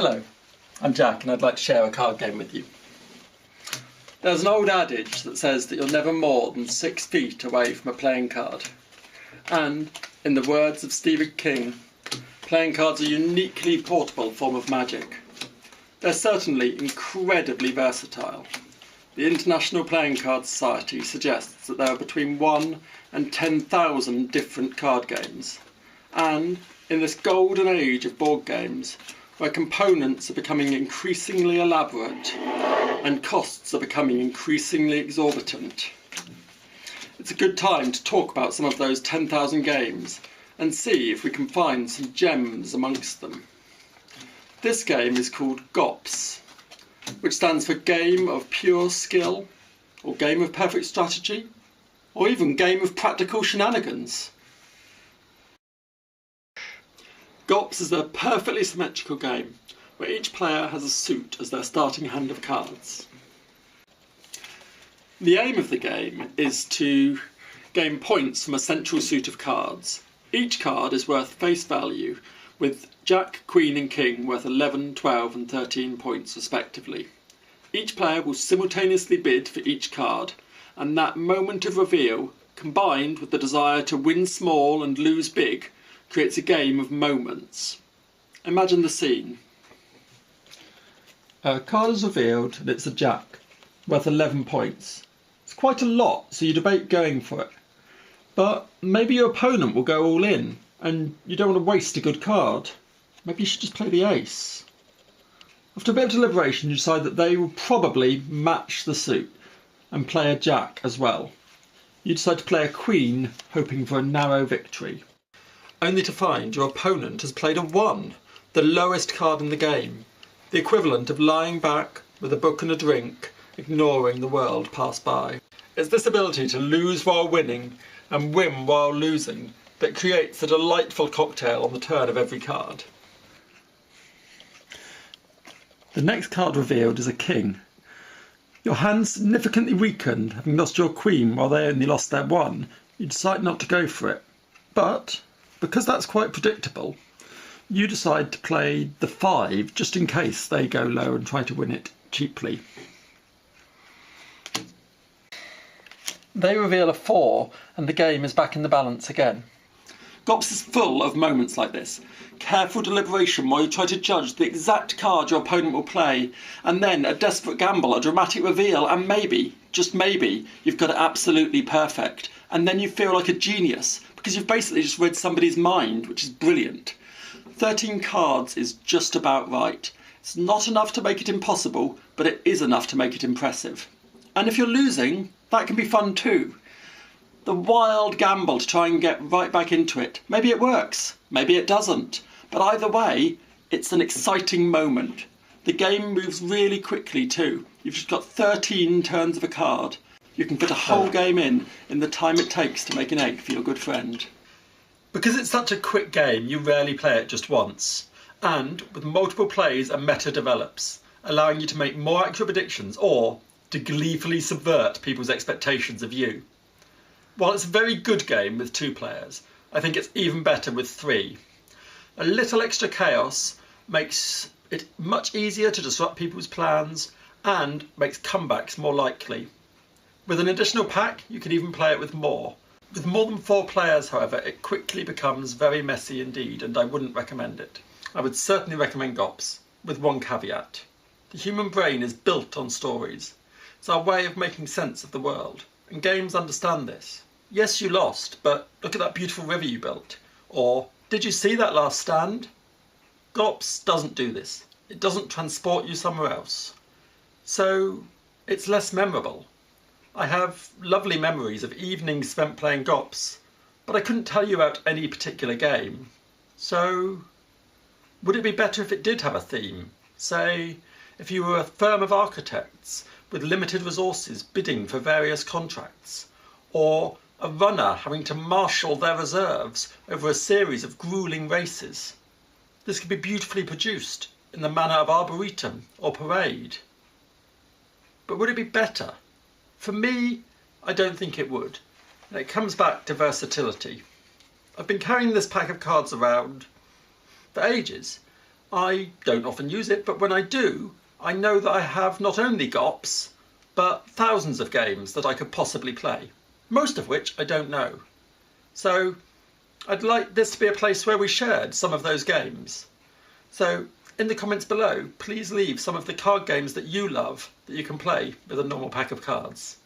Hello, I'm Jack and I'd like to share a card game with you. There's an old adage that says that you're never more than 6 feet away from a playing card. And, in the words of Stephen King, playing cards are a uniquely portable form of magic. They're certainly incredibly versatile. The International Playing Card Society suggests that there are between 1 and 10,000 different card games. And, in this golden age of board games, where components are becoming increasingly elaborate and costs are becoming increasingly exorbitant, it's a good time to talk about some of those 10,000 games and see if we can find some gems amongst them. This game is called Gops, which stands for Game of Pure Skill, or Game of Perfect Strategy, or even Game of Practical Shenanigans. Gops is a perfectly symmetrical game, where each player has a suit as their starting hand of cards. The aim of the game is to gain points from a central suit of cards. Each card is worth face value, with Jack, Queen and King worth 11, 12 and 13 points respectively. Each player will simultaneously bid for each card, and that moment of reveal, combined with the desire to win small and lose big, creates a game of moments. Imagine the scene. A card is revealed and it's a Jack, worth 11 points. It's quite a lot, so you debate going for it. But maybe your opponent will go all in, and you don't want to waste a good card. Maybe you should just play the ace. After a bit of deliberation, you decide that they will probably match the suit and play a Jack as well. You decide to play a Queen, hoping for a narrow victory, only to find your opponent has played a 1, the lowest card in the game, the equivalent of lying back with a book and a drink, ignoring the world pass by. It's this ability to lose while winning and win while losing that creates a delightful cocktail on the turn of every card. The next card revealed is a King. Your hand's significantly weakened, having lost your Queen while they only lost their 1. You decide not to go for it. But because that's quite predictable, you decide to play the 5 just in case they go low and try to win it cheaply. They reveal a 4 and the game is back in the balance again. Gops is full of moments like this. Careful deliberation while you try to judge the exact card your opponent will play, and then a desperate gamble, a dramatic reveal, and maybe, just maybe, you've got it absolutely perfect. And then you feel like a genius, because you've basically just read somebody's mind, which is brilliant. 13 cards is just about right. It's not enough to make it impossible, but it is enough to make it impressive. And if you're losing, that can be fun too. The wild gamble to try and get right back into it. Maybe it works, maybe it doesn't. But either way, it's an exciting moment. The game moves really quickly too. You've just got 13 turns of a card. You can fit a whole game in the time it takes to make an egg for your good friend. Because it's such a quick game, you rarely play it just once. And with multiple plays, a meta develops, allowing you to make more accurate predictions or to gleefully subvert people's expectations of you. While it's a very good game with 2 players, I think it's even better with 3. A little extra chaos makes it much easier to disrupt people's plans and makes comebacks more likely. With an additional pack, you can even play it with more. With more than 4 players, however, it quickly becomes very messy indeed, and I wouldn't recommend it. I would certainly recommend Gops, with one caveat. The human brain is built on stories. It's our way of making sense of the world, and games understand this. Yes, you lost, but look at that beautiful river you built. Or, did you see that last stand? Gops doesn't do this. It doesn't transport you somewhere else. So, it's less memorable. I have lovely memories of evenings spent playing Gops, but I couldn't tell you about any particular game. So, would it be better if it did have a theme? Say, if you were a firm of architects with limited resources bidding for various contracts, or a runner having to marshal their reserves over a series of gruelling races. This could be beautifully produced in the manner of arboretum or parade. But would it be better? For me, I don't think it would, and it comes back to versatility. I've been carrying this pack of cards around for ages, I don't often use it, but when I do, I know that I have not only Gops, but thousands of games that I could possibly play, most of which I don't know. So I'd like this to be a place where we shared some of those games. So in the comments below, please leave some of the card games that you love that you can play with a normal pack of cards.